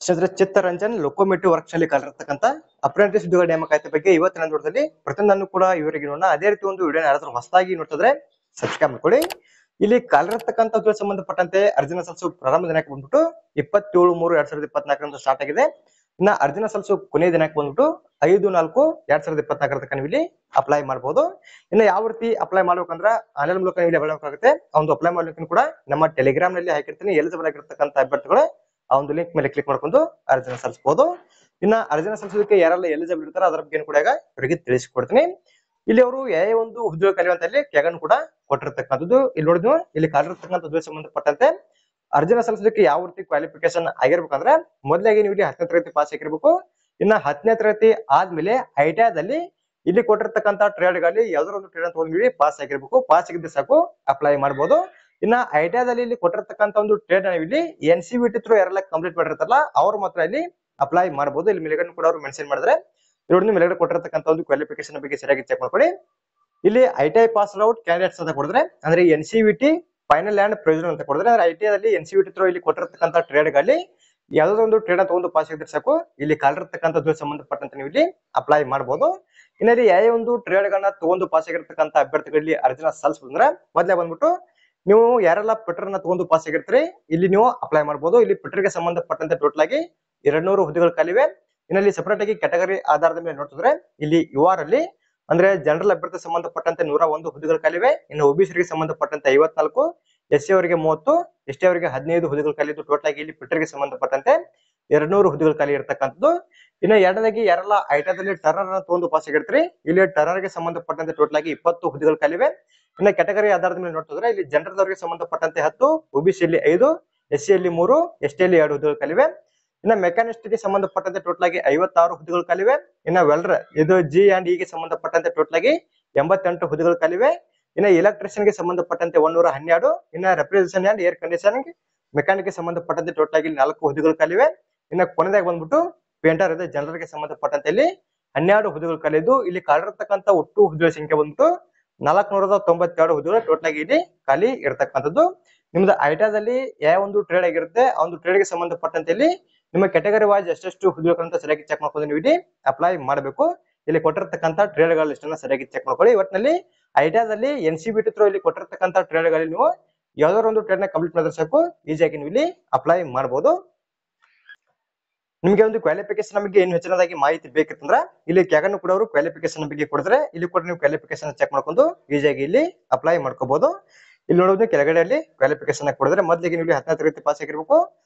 Shri Chittaranjan ಲೊಕೋಮೋಟಿವ್ works ನಲ್ಲಿ ಕಲಿರ್ತಕ್ಕಂಥ apprentice ಉದ್ಯೋಗ ನೇಮಕಾತಿ ಬಗ್ಗೆ ಇವತ್ತಿನ ನೋಟದಲ್ಲಿ ಪ್ರತಿಯೊಂದನ್ನು ಕೂಡ ಇವರಿಗೆ ನೋಡೋಣ. ಅದೇ ರೀತಿ ಒಂದು ವಿಡಿಯೋ ಯಾರಾದ್ರೂ ಹೊಸದಾಗಿ ನೋಡ್ತಿದ್ರೆ ಸಬ್ಸ್ಕ್ರೈಬ್ ಮಾಡ್ಕೊಳ್ಳಿ. ಇಲ್ಲಿ ಕಲಿರ್ತಕ್ಕಂಥ ಸಂಬಂಧಪಟ್ಟಂತೆ ಅರ್ಜಿನ ಸಲ್ಲಿಸು ಪ್ರಾರಂಭ ದಿನಾಂಕ ಬಂದ್ಬಿಟ್ಟು 27/3/2024 ಸ್ಟಾರ್ಟ್ ಆಗಿದೆ. ಇನ್ನ ಅರ್ಜಿನ ಸಲ್ಲಿಸು ಕೊನೆಯ ದಿನಾಂಕ ಬಂದ್ಬಿಟ್ಟು 5/4/2024 ತನಕ ನೀವು ಇಲ್ಲಿ ಅಪ್ಲೈ ಮಾಡಬಹುದು. ಇನ್ನು ಯಾವ ರೀತಿ ಅಪ್ಲೈ ಮಾಡ್ಬೇಕಂದ್ರೆ ಆನ್ಲೈನ್ ಮೂಲಕ ನೀವು ಅಪ್ಲೈ ಮಾಡಬೇಕಾಗುತ್ತೆ. ಆ ಒಂದು ಅಪ್ಲೈ ಮಾಡ್ಲಿಕ್ಕೆ ಕೂಡ ನಮ್ಮ ಟೆಲಿಗ್ರಾಮ್ ನಲ್ಲಿ ಹಾಕಿರ್ತೀನಿ. ಎಲಿಜಿಬಲ್ ಆಗಿರ್ತಕ್ಕಂಥ ಅಭ್ಯರ್ಥಿಗಳು ಆ ಒಂದು ಲಿಂಕ್ ಮೇಲೆ ಕ್ಲಿಕ್ ಮಾಡ್ಕೊಂಡು ಅರ್ಜಿನ ಸಲ್ಲಿಸಬಹುದು. ಇನ್ನ ಅರ್ಜಿನ ಸಲ್ಲಿಸೋದಕ್ಕೆ ಯಾರೆಲ್ಲ ಎಲಿಜಿಬಲ್ ಇರ್ತಾರೋ ಅದರ ಬಗ್ಗೆ ಕೂಡ ಈಗ ಇವರಿಗೆ ತಿಳಿಸಿಕೊಡ್ತೀನಿ. ಇಲ್ಲಿ ಅವರು ಯಾವ ಒಂದು ಉದ್ಯೋಗ ಕಲಿಯುವಂತ ಅಲ್ಲಿ ಕೆಗನ್ ಕೂಡ ಕೊಟ್ಟಿರ್ತಕ್ಕಂಥದ್ದು. ಇಲ್ಲಿ ನೋಡಿದ್ವು ಇಲ್ಲಿ ಕಾಲಿರ್ತಕ್ಕಂಥ ಉದ್ಯೋಗ ಸಂಬಂಧಪಟ್ಟಂತೆ ಅರ್ಜಿನ ಸಲ್ಲಿಸೋದಕ್ಕೆ ಯಾವ ರೀತಿ ಕ್ವಾಲಿಫಿಕೇಶನ್ ಆಗಿರ್ಬೇಕಂದ್ರೆ ಮೊದಲಾಗಿ ನೀವು ಇಲ್ಲಿ 10ನೇ ತರಗತಿ ಪಾಸ್ ಆಗಿರ್ಬೇಕು. ಇನ್ನ 10ನೇ ತರಗತಿ ಆದ್ಮೇಲೆ ಐಟಿಐದಲ್ಲಿ ಇಲ್ಲಿ ಕೊಟ್ಟಿರ್ತಕ್ಕಂಥ ಟ್ರೇಡ್ ಗಳಲ್ಲಿ ಯಾವ್ದಾದ್ರು ಒಂದು ಟ್ರೇಡ್ ಅಂತ ಹೋಗಿ ಪಾಸ್ ಆಗಿರ್ಬೇಕು. ಪಾಸ್ ಆಗಿದ್ರೆ ಸಾಕು ಅಪ್ಲೈ ಮಾಡಬಹುದು. ಇನ್ನ ಐಟಿಐದಲ್ಲಿ ಇಲ್ಲಿ ಕೊಟ್ಟಿರ್ತಕ್ಕಂಥ ಒಂದು ಟ್ರೇಡ್ ಇಲ್ಲಿ NCVT ಥ್ರೂ ಯಾರೆಲ್ಲ ಕಂಪ್ಲೀಟ್ ಮಾಡಿರ್ತಾರಲ್ಲ ಅವ್ರು ಮಾತ್ರ ಇಲ್ಲಿ ಅಪ್ಲೈ ಮಾಡಬಹುದು. ಇಲ್ಲಿ ಮೇಲ್ಗಡೆ ಕೂಡ ಅವರು ಮೆನ್ಷನ್ ಮಾಡಿದ್ರೆ ನೋಡಿ ಮೇಲ್ಗಡೆ ಕೊಟ್ಟಿರ್ತಕ್ಕಂಥ ಒಂದು ಕ್ವಾಲಿಫಿಕೇಶನ್ ಬಗ್ಗೆ ಸರಿಯಾಗಿ ಚೆಕ್ ಮಾಡ್ಕೊಳ್ಳಿ. ಇಲ್ಲಿ ಐಟಿಐ ಪಾಸ್ ಔಟ್ ಕ್ಯಾಂಡಿಡೇಟ್ಸ್ ಅಂತ ಕೊಡಿದ್ರೆ ಅಂದ್ರೆ NCVT ಫೈನಲ್ ಅಂಡ್ ಪ್ರೊವಿಷನಲ್ ಅಂತ ಕೊಡಿದ್ರೆ ಅಂದ್ರೆ ಐಟಿಐದಲ್ಲಿ NCVT ಥ್ರೂ ಇಲ್ಲಿ ಕೊಟ್ಟಿರ್ತಕ್ಕಂಥ ಟ್ರೇಡ್ ಗಳಲ್ಲಿ ಯಾವ್ದೋ ಒಂದು ಟ್ರೇಡ್ ಅಂತ ಒಂದು ಪಾಸ್ ಆಗಿದ್ರೆ ಸಾಕು ಇಲ್ಲಿ ಕಾಲಿರ್ತಕ್ಕಂಥದ್ದು ಸಂಬಂಧಪಟ್ಟಂತೆ ನೀವು ಇಲ್ಲಿ ಅಪ್ಲೈ ಮಾಡಬಹುದು. ಇನ್ನಲ್ಲಿ ಯಾವ ಒಂದು ಟ್ರೇಡ್ ಗಳನ್ನ ತಗೊಂಡು ಪಾಸ್ ಆಗಿರ್ತಕ್ಕಂಥ ಅಭ್ಯರ್ಥಿಗಳಲ್ಲಿ ಅರ್ಜಿನ ಸಲ್ಲಿಸಿದ್ರೆ ಮೊದಲೇ ಬಂದ್ಬಿಟ್ಟು ನೀವು ಯಾರೆಲ್ಲ ಪೆಟ್ರನ್ನ ತಗೊಂಡು ಪಾಸ್ ಆಗಿರ್ತೀರಿ ಇಲ್ಲಿ ನೀವು ಅಪ್ಲೈ ಮಾಡಬಹುದು. ಇಲ್ಲಿ ಪೆಟ್ರಿಗೆ ಸಂಬಂಧಪಟ್ಟಂತೆ ಟೋಟಲ್ ಆಗಿ 200 ಹುದ್ದೆಗಳು ಖಾಲಿವೆ. ಇನ್ನಲ್ಲಿ ಸಪರೇಟ್ ಆಗಿ ಕ್ಯಾಟಗರಿ ಆಧಾರದ ಮೇಲೆ ನೋಡ್ತಿದ್ರೆ ಇಲ್ಲಿ UR ಅಲ್ಲಿ ಅಂದ್ರೆ ಜನರಲ್ ಅಭ್ಯರ್ಥಿ ಸಂಬಂಧಪಟ್ಟಂತೆ 101 ಹುದ್ದೆಗಳು ಖಾಲಿವೆ. ಇನ್ನು OBC ಸಂಬಂಧಪಟ್ಟಂತೆ 54, SC ಅವರಿಗೆ 30, ST ಅವರಿಗೆ 15 ಹುದ್ದೆಗಳು ಖಾಲಿ ಇದ್ದು ಟೋಟಲ್ ಆಗಿ ಇಲ್ಲಿ ಪೆಟ್ರಿಗೆ ಸಂಬಂಧಪಟ್ಟಂತೆ 200 ಹುದ್ದೆಗಳು ಖಾಲಿ ಇರತಕ್ಕಂಥದ್ದು. ಇನ್ನು ಎರಡನೇದಾಗಿ ಯಾರೆಲ್ಲ ಐಟಿಐದಲ್ಲಿ ಟರ್ನರ್ ಅನ್ನು ತಗೊಂಡು ಪಾಸ್ ಆಗಿರ್ತೀರಿ ಇಲ್ಲಿ ಟರ್ನರ್ ಗೆ ಸಂಬಂಧಪಟ್ಟಂತೆ ಟೋಟಲ್ ಆಗಿ 20 ಹುದ್ದೆಗಳು ಖಾಲಿವೆ. ಇನ್ನು ಕ್ಯಾಟಗರಿ ಆಧಾರದ ಮೇಲೆ ನೋಡ್ತಿದ್ರೆ ಇಲ್ಲಿ ಜನರಲ್ ಅವರಿಗೆ ಸಂಬಂಧಪಟ್ಟಂತೆ 10, OBC ಯಲ್ಲಿ 5, SC ಯಲ್ಲಿ 3, ST ಯಲ್ಲಿ 2 ಹುದ್ದೆಗಳು ಖಾಲಿವೆ. ಇನ್ನ ಮೆಕ್ಯಾನಿಸ್ಟ್ ಗೆ ಸಂಬಂಧಪಟ್ಟಂತೆ ಟೋಟಲ್ ಆಗಿ 56 ಹುದ್ದೆಗಳು ಖಾಲಿವೆ. ಇನ್ನ ವೆಲ್ಡರ್ ಇದು G and E ಗೆ ಸಂಬಂಧಪಟ್ಟಂತೆ ಟೋಟಲ್ ಆಗಿ 88 ಹುದ್ದೆಗಳು ಖಾಲಿವೆ. ಇನ್ನ ಎಲೆಕ್ಟ್ರಿಷಿಯನ್ ಗೆ ಸಂಬಂಧಪಟ್ಟಂತೆ 112. ಇನ್ನ refrigeration and air conditioning mechanic ಗೆ ಸಂಬಂಧಪಟ್ಟಂತೆ ಟೋಟಲ್ ಆಗಿ 4 ಹುದ್ದೆಗಳು ಖಾಲಿವೆ. ಇನ್ನ ಕೊನೆದಾಗ ಬಂದ್ಬಿಟ್ಟು ಪೇಂಟರ್ ಇದೆ ಜನರಲ್ ಗೆ ಸಂಬಂಧಪಟ್ಟಂತೆ ಇಲ್ಲಿ 12 ಹುದ್ದೆಗಳು ಖಾಲಿದ್ದು ಇಲ್ಲಿ ಕಾಲಿರ್ತಕ್ಕಂಥ ಒಟ್ಟು ಹುದ್ದೆಗಳ ಸಂಖ್ಯೆ ಬಂದ್ಬಿಟ್ಟು 492 ಹುದ್ದೆಗಳು ಟೋಟಲ್ ಆಗಿ ಇಲ್ಲಿ ಖಾಲಿ ಇರತಕ್ಕಂಥದ್ದು. ನಿಮ್ದು ಐಟಿಐದಲ್ಲಿ ಯಾವ ಒಂದು ಟ್ರೇಡ್ ಆಗಿರುತ್ತೆ ಆ ಒಂದು ಟ್ರೇಡ್ ಗೆ ಸಂಬಂಧಪಟ್ಟಂತೆ ಇಲ್ಲಿ ನಿಮ್ಮ ಕ್ಯಾಟಗರಿ ವೈಸ್ ಎಷ್ಟೆಷ್ಟು ಹುದ್ದೆಗಳಂತ ಸರಿಯಾಗಿ ಚೆಕ್ ಮಾಡ್ಕೊಂಡು ನೀವು ಇಲ್ಲಿ ಅಪ್ಲೈ ಮಾಡಬೇಕು. ಇಲ್ಲಿ ಕೊಟ್ಟಿರ್ತಕ್ಕಂಥ ಟ್ರೇಡ್ ಗಳ ಲಿಸ್ಟ್ ಅನ್ನ ಸರಿಯಾಗಿ ಚೆಕ್ ಮಾಡ್ಕೊಳ್ಳಿ. ಒಟ್ಟಿನಲ್ಲಿ ಐಟಿಐದಲ್ಲಿ NCVT ಥ್ರೂ ಇಲ್ಲಿ ಕೊಟ್ಟಿರ್ತಕ್ಕಂಥ ಟ್ರೇಡ್ ಗಳಲ್ಲಿ ನೀವು ಯಾವ್ದಾದ್ರು ಒಂದು ಟ್ರೇಡ್ ನ ಕಂಪ್ಲೀಟ್ ಮಾಡಿದ್ರೆ ಸಾಕು ಈಸಿಯಾಗಿ ನೀವು ಇಲ್ಲಿ ಅಪ್ಲೈ ಮಾಡಬಹುದು. ನಿಮಗೆ ಒಂದು ಕ್ವಾಲಿಫಿಕೇಶನ್ ಬಗ್ಗೆ ಏನು ಹೆಚ್ಚಿನದಾಗಿ ಮಾಹಿತಿ ಬೇಕಿತ್ತಂದ್ರೆ ಇಲ್ಲಿ ಕ್ಯಾಗನ್ ಕೂಡ ಅವರು ಕ್ವಾಲಿಫಿಕೇಶನ್ ಬಗ್ಗೆ ಕೊಡಿದ್ರೆ ಇಲ್ಲಿ ಕೂಡ ನೀವು ಕ್ವಾಲಿಫಿಕೇಶನ್ ಚೆಕ್ ಮಾಡ್ಕೊಂಡು ಈಸಿಯಾಗಿ ಇಲ್ಲಿ ಅಪ್ಲೈ ಮಾಡ್ಕೋಬಹುದು. ಇಲ್ಲಿ ನೋಡೋದು ಕೆಳಗಡೆಯಲ್ಲಿ ಕ್ವಾಲಿಫಿಕೇಶನ್ ಕೊಡಿದ್ರೆ ಮೊದಲಿಗೆ ನೀವು 10ನೇ ತರಗತಿ ಪಾಸ್ ಆಗಿರ್ಬೇಕು.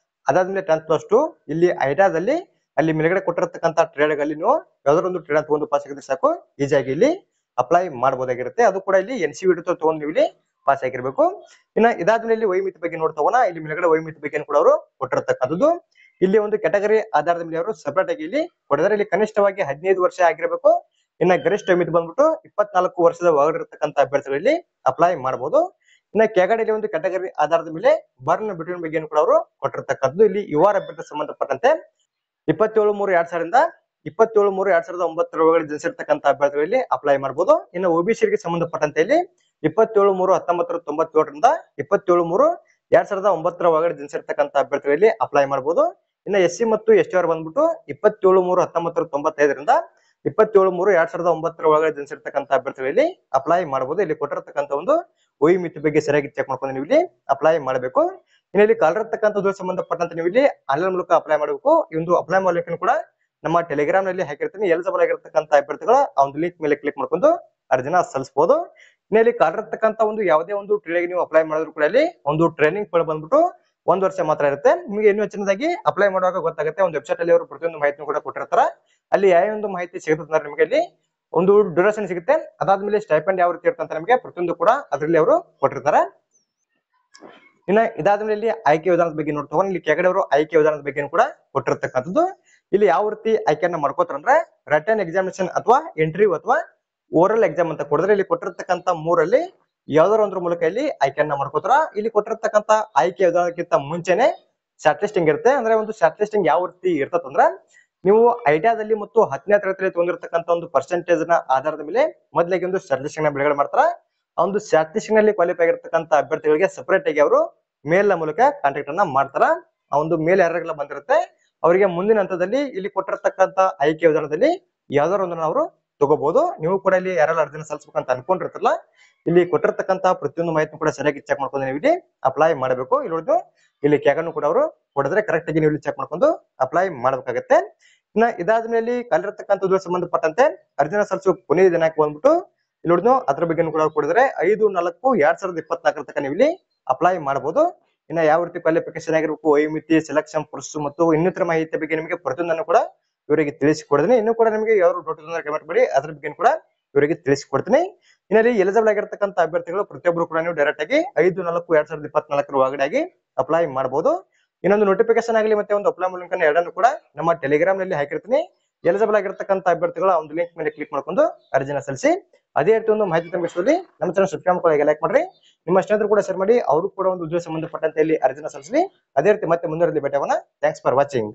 ಅದಾದ್ಮೇಲೆ 10+2 ಇಲ್ಲಿ ಐಟಿಐದಲ್ಲಿ ಅಲ್ಲಿ ಮೇಲ್ಗಡೆ ಕೊಟ್ಟಿರ್ತಕ್ಕಂಥ ಟ್ರೇಡ್ ಗಳಲ್ಲಿ ನೀವು ಯಾವ್ದಾದ್ರು ಒಂದು ಟ್ರೇಡ್ ತಗೊಂಡು ಪಾಸ್ ಆಗಿದ್ರೆ ಸಾಕು ಈಸಿಯಾಗಿ ಇಲ್ಲಿ ಅಪ್ಲೈ ಮಾಡಬಹುದಾಗಿರುತ್ತೆ. ಅದು ಕೂಡ ಇಲ್ಲಿ NCVT ತಗೊಂಡು ನೀವು ಇಲ್ಲಿ ಪಾಸ್ ಆಗಿರ್ಬೇಕು. ಇನ್ನ ಇದಾದ್ಮೇಲೆ ಇಲ್ಲಿ ವಯೋಮಿತಿ ಬಗ್ಗೆ ನೋಡ್ತಾವಣ ಇಲ್ಲಿ ಮೇಲ್ಗಡೆ ವಯೋಮಿತಿ ಬಗ್ಗೆ ಕೂಡ ಅವರು ಕೊಟ್ಟಿರ್ತಕ್ಕಂಥದ್ದು. ಇಲ್ಲಿ ಒಂದು ಕ್ಯಾಟಗರಿ ಆಧಾರದ ಮೇಲೆ ಅವರು ಸಪರೇಟ್ ಆಗಿ ಇಲ್ಲಿ ಕೊಡಿದ್ರೆ ಇಲ್ಲಿ ಕನಿಷ್ಠವಾಗಿ 15 ವರ್ಷ ಆಗಿರಬೇಕು. ಇನ್ನ ಗರಿಷ್ಠ ಮಿತಿ ಬಂದ್ಬಿಟ್ಟು 24 ವರ್ಷದ ಒಳಗಿರತಕ್ಕಂಥ ಅಭ್ಯರ್ಥಿಗಳಲ್ಲಿ ಅಪ್ಲೈ ಮಾಡಬಹುದು. ಇನ್ನ ಕೆಳಗಡೆ ಒಂದು ಕ್ಯಾಟಗರಿ ಆಧಾರದ ಮೇಲೆ ಬರ್ನ್ ಬಿಟ್ವೀನ್ ಬಗ್ಗೆ ಕೂಡ ಅವರು ಕೊಟ್ಟಿರ್ತಕ್ಕಂಥದ್ದು. ಇಲ್ಲಿ UR ಅಭ್ಯರ್ಥಿ ಸಂಬಂಧಪಟ್ಟಂತೆ 27/3/2000 27/3/2009 ಒಳಗಡೆ ಜನಿಸಿರ್ತಕ್ಕಂಥ ಅಭ್ಯರ್ಥಿಗಳಲ್ಲಿ ಅಪ್ಲೈ ಮಾಡಬಹುದು. ಇನ್ನು OBC ಗೆ ಸಂಬಂಧಪಟ್ಟಂತೆ ಇಲ್ಲಿ 27/3/1997 27/3/2009 ಒಳಗಡೆ ಜನಿಸಿರ್ತಕ್ಕಂಥ ಅಭ್ಯರ್ಥಿಗಳಲ್ಲಿ ಅಪ್ಲೈ ಮಾಡಬಹುದು. ಇನ್ನು SC ಮತ್ತು ST ಅವರು ಬಂದ್ಬಿಟ್ಟು 27/3/1995 27/3/2009 ಒಳಗಡೆ ಜನಿಸಿರ್ತಕ್ಕಂಥ ಅಭ್ಯರ್ಥಿಗಳಲ್ಲಿ ಅಪ್ಲೈ ಮಾಡಬಹುದು. ಇಲ್ಲಿ ಕೊಟ್ಟಿರ್ತಕ್ಕಂಥ ಒಂದು ವಯೋಮಿತಿ ಬಗ್ಗೆ ಸರಿಯಾಗಿ ಚೆಕ್ ಮಾಡ್ಕೊಂಡು ನೀವು ಇಲ್ಲಿ ಅಪ್ಲೈ ಮಾಡಬೇಕು. ಇನ್ನು ಇಲ್ಲಿ ಕಾಲಿರ್ತಕ್ಕಂಥದ್ದು ಸಂಬಂಧಪಟ್ಟಂತೆ ನೀವು ಇಲ್ಲಿ ಆನ್ಲೈನ್ ಮೂಲಕ ಅಪ್ಲೈ ಮಾಡಬೇಕು. ಈ ಒಂದು ಅಪ್ಲೈ ಮಾಡ್ಲಿಕ್ಕೆ ಕೂಡ ನಮ್ಮ ಟೆಲಿಗ್ರಾಮ್ ನಲ್ಲಿ ಹಾಕಿರ್ತೀನಿ. ಎಲಿಜಿಬಲ್ ಆಗಿರ್ತಕ್ಕಂಥ ಅಭ್ಯರ್ಥಿಗಳ ಆ ಒಂದು ಲಿಂಕ್ ಮೇಲೆ ಕ್ಲಿಕ್ ಮಾಡ್ಕೊಂಡು ಅರ್ಜಿನ ಸಲ್ಲಿಸಬಹುದು. ಇನ್ನು ಇಲ್ಲಿ ಕಾಲಿರ್ತಕ್ಕಂಥ ಒಂದು ಯಾವುದೇ ಒಂದು ಟ್ರೇಡ್ ನೀವು ಅಪ್ಲೈ ಮಾಡಿದ್ರು ಕೂಡ ಇಲ್ಲಿ ಒಂದು ಟ್ರೈನಿಂಗ್ ಪೀರಿಯಡ್ ಬಂದ್ಬಿಟ್ಟು 1 ವರ್ಷ ಮಾತ್ರ ಇರುತ್ತೆ. ನಿಮಗೆ ಇನ್ನೂ ಹೆಚ್ಚಿನದಾಗಿ ಅಪ್ಲೈ ಮಾಡುವಾಗ ಗೊತ್ತಾಗುತ್ತೆ. ಒಂದು ವೆಬ್ಸೈಟ್ ಅಲ್ಲಿ ಅವರು ಪ್ರತಿಯೊಂದು ಮಾಹಿತಿ ಕೂಡ ಕೊಟ್ಟಿರ್ತಾರೆ. ಅಲ್ಲಿ ಯಾವ ಒಂದು ಮಾಹಿತಿ ಸಿಗುತ್ತೆ ಅಂದ್ರೆ ನಿಮಗೆ ಇಲ್ಲಿ ಒಂದು ಡ್ಯೂರೇಷನ್ ಸಿಗುತ್ತೆ. ಅದಾದ್ಮೇಲೆ ಸ್ಟೈಪೆಂಡ್ ಯಾವ ರೀತಿ ಇರುತ್ತೆ ನಿಮಗೆ ಪ್ರತಿಯೊಂದು ಕೂಡ ಅದರಲ್ಲಿ ಅವರು ಕೊಟ್ಟಿರ್ತಾರೆ. ಇನ್ನ ಇದಾದ್ಮೇಲೆ ಇಲ್ಲಿ ಆಯ್ಕೆ ವಿಧಾನದ ಬಗ್ಗೆ ನೋಡ್ತಾ ಇಲ್ಲಿ ಕೆಳಗಡೆ ಅವರು ಆಯ್ಕೆ ವಿಧಾನದ ಬಗ್ಗೆ ಕೂಡ ಕೊಟ್ಟಿರ್ತಕ್ಕಂಥದ್ದು. ಇಲ್ಲಿ ಯಾವ ರೀತಿ ಆಯ್ಕೆಯನ್ನ ಮಾಡ್ಕೋತಾರೆ ಅಂದ್ರೆ ರಿಟನ್ ಎಕ್ಸಾಮಿನೇಷನ್ ಅಥವಾ ಇಂಟರ್ವ್ಯೂ ಅಥವಾ ಓರಲ್ ಎಕ್ಸಾಮ್ ಅಂತ ಕೊಡಿದ್ರೆ ಇಲ್ಲಿ ಕೊಟ್ಟಿರ್ತಕ್ಕಂಥ 3ರಲ್ಲಿ ಯಾವ್ದಾರ ಒಂದ್ರ ಮೂಲಕ ಇಲ್ಲಿ ಆಯ್ಕೆಯನ್ನ ಮಾಡ್ಕೋತಾರ. ಇಲ್ಲಿ ಕೊಟ್ಟಿರ್ತಕ್ಕಂಥ ಆಯ್ಕೆ ವಿಧಾನಕ್ಕಿಂತ ಮುಂಚೆನೆ ಶಾರ್ಟ್ ಲಿಸ್ಟಿಂಗ್ ಇರುತ್ತೆ. ಅಂದ್ರೆ ಒಂದು ಶಾರ್ಟ್ ಲಿಸ್ಟಿಂಗ್ ಯಾವ ರೀತಿ ಇರ್ತದಂದ್ರ ನೀವು ಐಟಿಐದಲ್ಲಿ ಮತ್ತು 10ನೇ ತರಗತಿಯಲ್ಲಿ ತಗೊಂಡಿರ್ತಕ್ಕಂಥ ಒಂದು ಪರ್ಸೆಂಟೇಜ್ ನ ಆಧಾರದ ಮೇಲೆ ಮೊದಲಿಗೆ ಒಂದು ಶಾರ್ಟ್ ಲಿಸ್ಟಿಂಗ್ ನ ಬಿಡುಗಡೆ ಮಾಡ್ತಾರ. ಆ ಒಂದು ಶಾರ್ಟ್ ಲಿಸ್ಟಿಂಗ್ ನಲ್ಲಿ ಕ್ವಾಲಿಫೈ ಆಗಿರ್ತಕ್ಕಂಥ ಅಭ್ಯರ್ಥಿಗಳಿಗೆ ಸಪರೇಟ್ ಆಗಿ ಅವರು ಮೇಲ್ ನ ಮೂಲಕ ಕಾಂಟ್ಯಾಕ್ಟ್ ಅನ್ನ ಮಾಡ್ತಾರ. ಆ ಒಂದು ಮೇಲ್ ಯಾರಿಗೆಲ್ಲ ಬಂದಿರುತ್ತೆ ಅವರಿಗೆ ಮುಂದಿನ ಹಂತದಲ್ಲಿ ಇಲ್ಲಿ ಕೊಟ್ಟಿರ್ತಕ್ಕಂತ ಆಯ್ಕೆ ವಿಧಾನದಲ್ಲಿ ಯಾವ್ದಾದ್ರು ಒಂದನ್ನ ಅವರು ತಗೋಬಹುದು. ನೀವು ಕೂಡ ಇಲ್ಲಿ ಯಾರೆಲ್ಲ ಅರ್ಜಿನ ಸಲ್ಲಿಸಬೇಕಂತ ಅನ್ಕೊಂಡಿರ್ತಾರಲ್ಲ, ಇಲ್ಲಿ ಕೊಟ್ಟಿರ್ತಕ್ಕಂತ ಪ್ರತಿಯೊಂದು ಮಾಹಿತಿ ಕೂಡ ಸರಿಯಾಗಿ ಚೆಕ್ ಮಾಡ್ಕೊಂಡು ನೀವು ಇಲ್ಲಿ ಅಪ್ಲೈ ಮಾಡಬೇಕು. ಇಲ್ಲಿ ನೋಡಿದ್ರು ಇಲ್ಲಿ ಕ್ಯಾಗನ್ನು ಕೂಡ ಅವರು ಕೊಡಿದ್ರೆ ಕರೆಕ್ಟ್ ಆಗಿ ನೀವು ಇಲ್ಲಿ ಚೆಕ್ ಮಾಡ್ಕೊಂಡು ಅಪ್ಲೈ ಮಾಡ್ಬೇಕಾಗತ್ತೆ. ಇನ್ನ ಇದಾದ್ಮೇಲೆ ಕಲಿರತಕ್ಕಂಥ ಸಂಬಂಧಪಟ್ಟಂತೆ ಅರ್ಜಿನ ಸಲ್ಲಿಸುವ ಕೊನೆಯ ದಿನಾಂಕ ಬಂದ್ಬಿಟ್ಟು ಇಲ್ಲಿ ನೋಡಿದ್ನು ಅದ್ರ ಬಗ್ಗೆ ಕೂಡ ಕೊಡಿದ್ರೆ 5/4/2024 ತನಕ ನೀವು ಇಲ್ಲಿ ಅಪ್ಲೈ ಮಾಡಬಹುದು. ಇನ್ನ ಯಾವ ರೀತಿ ಕ್ವಾಲಿಫಿಕೇಶನ್ ಆಗಿರ್ಬೇಕು, ವಯೋಮಿತಿ, ಸೆಲೆಕ್ಷನ್ ಪ್ರೋಸೆಸ್ ಮತ್ತು ಇನ್ನಿತರ ಮಾಹಿತಿ ಬಗ್ಗೆ ನಿಮಗೆ ಪ್ರತಿಯೊಂದನ್ನು ಕೂಡ ಇವರಿಗೆ ತಿಳಿಸಿಕೊಡ್ತೀನಿ. ಇನ್ನು ಕೂಡ ನಿಮಗೆ ಯಾವ ಡೌಟ್ ಕಮೆಂಟ್ ಮಾಡಿ, ಅದ್ರ ಬಗ್ಗೆ ಕೂಡ ಇವರಿಗೆ ತಿಳಿಸಿಕೊಡ್ತೀನಿ. ಇನ್ನಲ್ಲಿ ಎಲಿಜಿಬಲ್ ಆಗಿರ್ತಕ್ಕಂಥ ಅಭ್ಯರ್ಥಿಗಳು ಪ್ರತಿಯೊಬ್ಬರು ಕೂಡ ನೀವು ಡೈರೆಕ್ಟ್ ಆಗಿ 5/4/2024 ಒಳಗಡೆ ಅಪ್ಲೈ ಮಾಡಬಹುದು. ಇನ್ನೊಂದು ನೋಟಿಫಿಕೇಶನ್ ಆಗಲಿ ಮತ್ತೆ ಒಂದು ಅಪ್ಲೈ ಲಿಂಕ್ ಎರಡನ್ನು ಕೂಡ ನಮ್ಮ ಟೆಲಿಗ್ರಾಮ್ ನಲ್ಲಿ ಹಾಕಿರ್ತೀನಿ. ಎಲಿಜಿಬಲ್ ಆಗಿರ್ತಕ್ಕಂಥ ಅಭ್ಯರ್ಥಿಗಳು ಆ ಒಂದು ಲಿಂಕ್ ಮೇಲೆ ಕ್ಲಿಕ್ ಮಾಡ್ಕೊಂಡು ಅರ್ಜಿನ ಸಲ್ಲಿಸಿ. ಅದೇ ರೀತಿ ಒಂದು ಮಾಹಿತಿ ತಲುಪಿಸುವಲ್ಲಿ ನಮ್ಮ ಚಾನಲ್ ಸಬ್ಸ್ಕ್ರೈಬ್ ಮಾಡಿ ಲೈಕ್ ಮಾಡ್ರಿ. ನಿಮ್ಮ ಸ್ನೇಹಿತರು ಕೂಡ ಶೇರ್ ಮಾಡಿ, ಅವರು ಕೂಡ ಒಂದು ಉದ್ಯೋಗ ಸಂಬಂಧಪಟ್ಟಂತೆ ಇಲ್ಲಿ ಅರ್ಜಿನ ಸಲ್ಲಿಸಿ. ಅದೇ ರೀತಿ ಮತ್ತೆ ಮುಂದುವರೆದ ಭೇಟಿಯಾಗೋಣ. Thanks for watching.